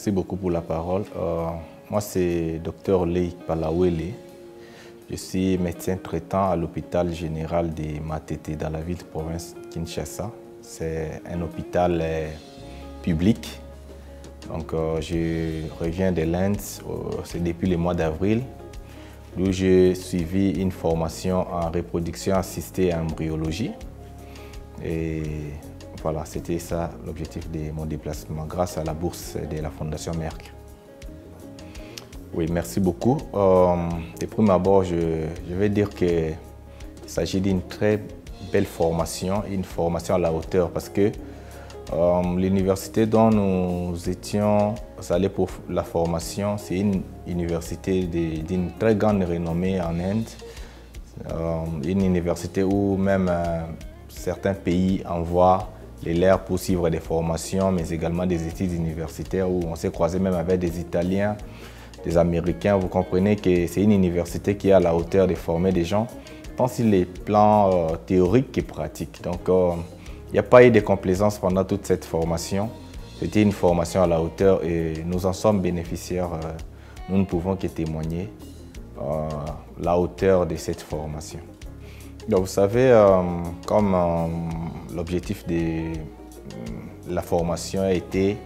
Merci beaucoup pour la parole. Moi, c'est Dr Leïk Palawele. Je suis médecin traitant à l'hôpital général de Matete dans la ville de province Kinshasa. C'est un hôpital public. Donc, je reviens de l'Inde, c'est depuis le mois d'avril, où j'ai suivi une formation en reproduction assistée à embryologie. Et voilà, c'était ça l'objectif de mon déplacement, grâce à la bourse de la Fondation Merck. Oui, merci beaucoup. De prime abord, je vais dire qu'il s'agit d'une très belle formation, une formation à la hauteur, parce que l'université dont nous étions allés pour la formation, c'est une université d'une très grande renommée en Inde, une université où même certains pays envoient les leurs pour suivre des formations, mais également des études universitaires où on s'est croisé même avec des Italiens, des Américains. Vous comprenez que c'est une université qui est à la hauteur de former des gens, tant sur les plans théoriques que pratiques. Donc, il n'y a pas eu de complaisance pendant toute cette formation. C'était une formation à la hauteur et nous en sommes bénéficiaires. Nous ne pouvons que témoigner la hauteur de cette formation. Donc, vous savez, comme l'objectif de la formation a été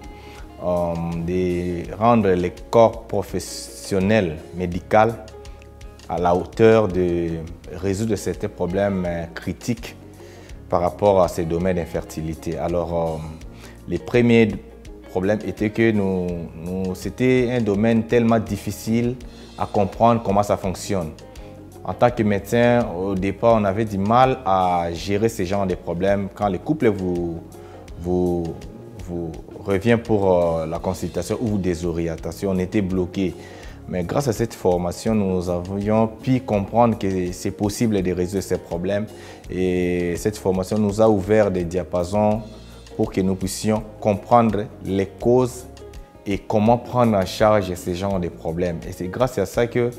de rendre les corps professionnels médicaux à la hauteur de résoudre certains problèmes critiques par rapport à ces domaines d'infertilité. Alors, les premiers problèmes étaient que c'était un domaine tellement difficile à comprendre comment ça fonctionne. En tant que médecin, au départ, on avait du mal à gérer ce genre de problèmes. Quand le couple vous revient pour la consultation ou désorientation, on était bloqué. Mais grâce à cette formation, nous avions pu comprendre que c'est possible de résoudre ces problèmes. Et cette formation nous a ouvert des diapasons pour que nous puissions comprendre les causes et comment prendre en charge ce genre de problèmes. Et c'est grâce à ça que,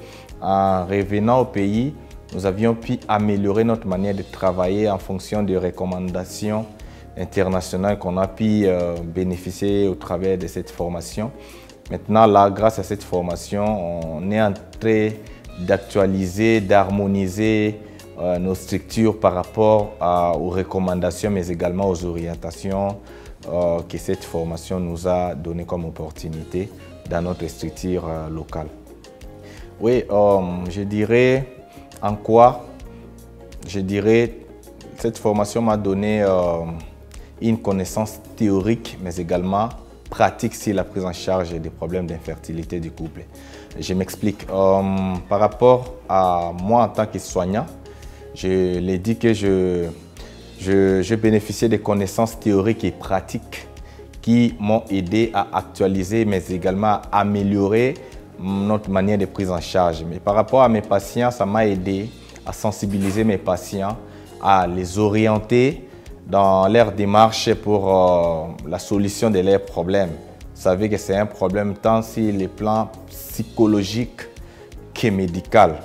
en revenant au pays, nous avions pu améliorer notre manière de travailler en fonction des recommandations internationales qu'on a pu bénéficier au travers de cette formation. Maintenant, là, grâce à cette formation, on est en train d'actualiser, d'harmoniser nos structures par rapport aux recommandations, mais également aux orientations que cette formation nous a donné comme opportunité dans notre structure locale. Oui, je dirais en quoi? Je dirais cette formation m'a donné une connaissance théorique, mais également pratique sur la prise en charge des problèmes d'infertilité du couple. Je m'explique. Par rapport à moi en tant que soignant, je l'ai dit que je bénéficiais des connaissances théoriques et pratiques qui m'ont aidé à actualiser, mais également à améliorer notre manière de prise en charge. Mais par rapport à mes patients, ça m'a aidé à sensibiliser mes patients, à les orienter dans leur démarche pour la solution de leurs problèmes. Vous savez que c'est un problème tant sur les plans psychologiques que médical.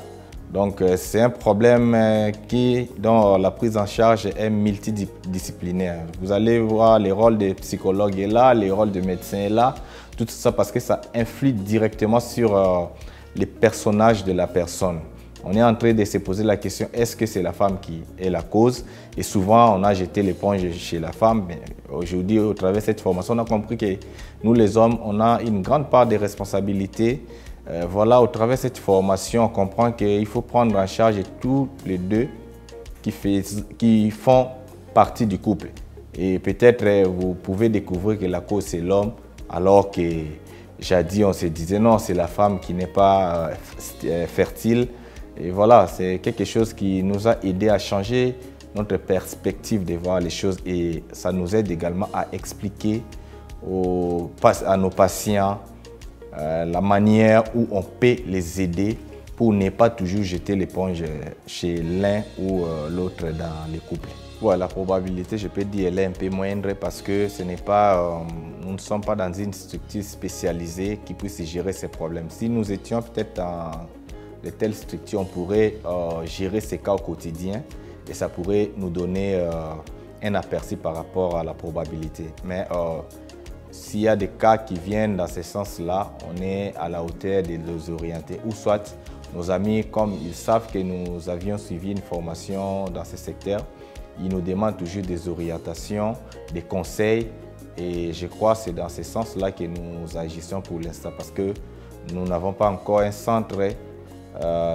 Donc c'est un problème dont la prise en charge est multidisciplinaire. Vous allez voir, les rôles des psychologues est là, les rôles des médecins est là. Tout ça parce que ça influe directement sur les personnages de la personne. On est en train de se poser la question, est-ce que c'est la femme qui est la cause? Et souvent, on a jeté l'éponge chez la femme. Mais aujourd'hui, au travers de cette formation, on a compris que nous, les hommes, on a une grande part de responsabilités. Voilà, au travers de cette formation, on comprend qu'il faut prendre en charge tous les deux qui font partie du couple. Et peut-être vous pouvez découvrir que la cause, c'est l'homme, alors que jadis, on se disait non, c'est la femme qui n'est pas fertile. Et voilà, c'est quelque chose qui nous a aidé à changer notre perspective de voir les choses et ça nous aide également à expliquer à nos patients la manière où on peut les aider pour ne pas toujours jeter l'éponge chez l'un ou l'autre dans les couples. Voilà, la probabilité, je peux dire, elle est un peu moindre parce que ce n'est pas, nous ne sommes pas dans une structure spécialisée qui puisse gérer ces problèmes. Si nous étions peut-être dans de telles structures, on pourrait gérer ces cas au quotidien et ça pourrait nous donner un aperçu par rapport à la probabilité. Mais s'il y a des cas qui viennent dans ce sens-là, on est à la hauteur de les orienter. Ou soit nos amis, comme ils savent que nous avions suivi une formation dans ce secteur, ils nous demandent toujours des orientations, des conseils. Et je crois que c'est dans ce sens-là que nous agissons pour l'instant parce que nous n'avons pas encore un centre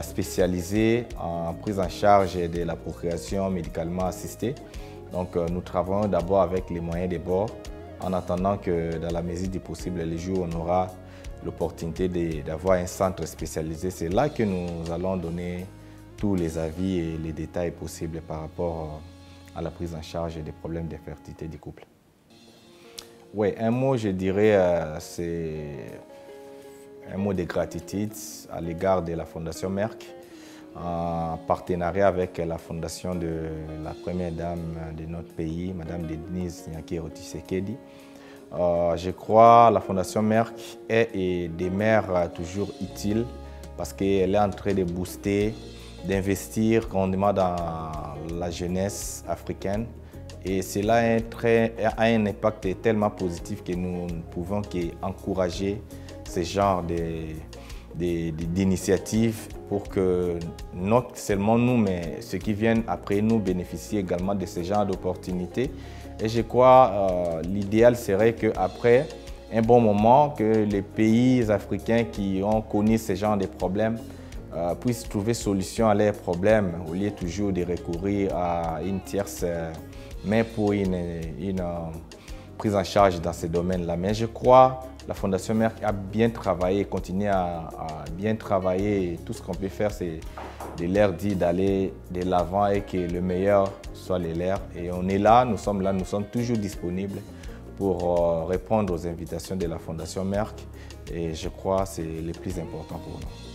spécialisé en prise en charge de la procréation médicalement assistée. Donc nous travaillons d'abord avec les moyens de bord en attendant que dans la mesure du possible, les jours où on aura l'opportunité d'avoir un centre spécialisé, c'est là que nous allons donner tous les avis et les détails possibles par rapport à la prise en charge des problèmes d'infertilité du couple. Oui, un mot, je dirais, c'est un mot de gratitude à l'égard de la Fondation Merck, en partenariat avec la fondation de la première dame de notre pays, Mme Denise Nyakero Tshisekedi. Je crois que la Fondation Merck est et demeure toujours utile parce qu'elle est en train de booster, d'investir grandement dans la jeunesse africaine. Et cela a un impact tellement positif que nous ne pouvons qu'encourager ce genre d'initiatives pour que non seulement nous, mais ceux qui viennent après nous bénéficient également de ce genre d'opportunités. Et je crois l'idéal serait qu'après un bon moment, que les pays africains qui ont connu ce genre de problèmes puissent trouver solution à leurs problèmes au lieu toujours de recourir à une tierce main pour une prise en charge dans ces domaines-là. Mais je crois que la Fondation Merck a bien travaillé, continue à bien travailler. Et tout ce qu'on peut faire, c'est de leur dire d'aller de l'avant et que le meilleur soit le leur. Et on est là, nous sommes toujours disponibles pour répondre aux invitations de la Fondation Merck. Et je crois que c'est le plus important pour nous.